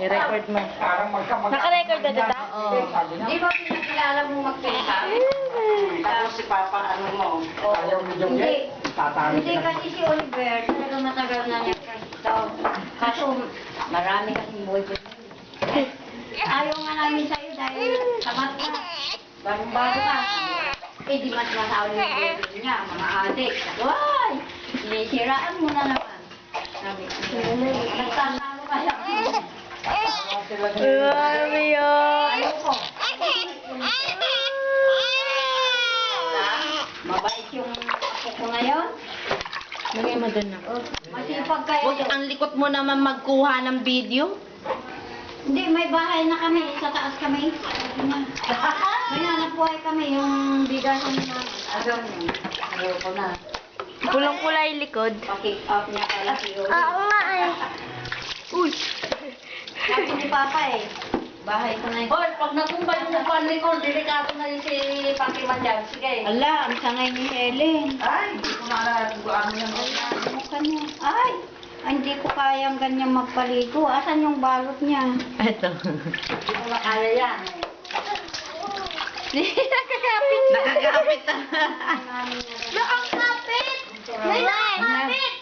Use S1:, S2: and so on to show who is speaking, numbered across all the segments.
S1: I-record mo. Naka-record na dito? Oo.
S2: Di ba pinakilala mo magpinta? Tapos si Papa, ano mo? Hindi. Hindi kasi si Oliver, talaga matagal na niya kasi kaso marami kasing boyfriend. Ayaw nga namin sa'yo dahil tamat ka. Bagong-bago ka. Eh di mas masauli yung boyfriend niya, mga adik. Why? Sinisiraan mo na naman. Sabi ko, nagtatalo kaya.
S1: Ano yun?
S2: Ayoko. Mabait yung ako ko ngayon.
S1: Lagay mo dun na.
S2: Masipag kayo.
S1: Huwag ang likot mo naman magkuha ng video.
S2: Hindi, may bahay na kami. Sa taas kami. May hanap buhay kami. Yung bigasan na. Ayoko na.
S1: Pulang-pula yung likod.
S2: Pa-kick up niya pala si Yuri.
S1: Oo nga eh. Uy!
S2: Sabi ni Papa eh. Bahay ko na yun. Hoy, pag natumba yung upan ni ko, delikado na yun si Fatima dyan. Sige. Ala, ang sangay ni Helen. Ay, hindi ko na kung ano yan. Ano ka niya? Ay, hindi ko kayang ganyan magpaligo. Asan yung balot niya?
S1: Eto.
S2: Hindi ko na kaya yan.
S1: Nakakapit. Nakakapit na.
S2: Nakakapit! May nakakapit!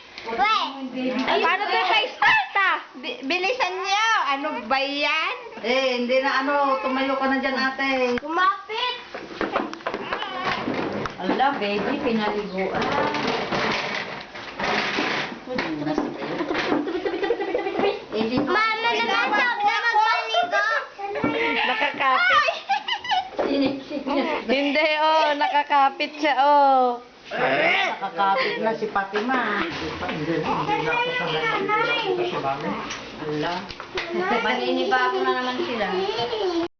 S1: Paano ba pa-start ah?
S3: Bilisan niyo! Ano ba yan?
S2: Eh, hindi na ano, tumayo ka na dyan ate.
S3: Kumapit!
S2: Ala, baby, pinaliguan.
S3: Mama naman sabi na magpaligo!
S1: Nakakapit.
S2: Sinisik niya.
S1: Hindi oh, nakakapit siya oh.
S2: Nakakapit na si Fatima. Ala. Maninibago na naman sila.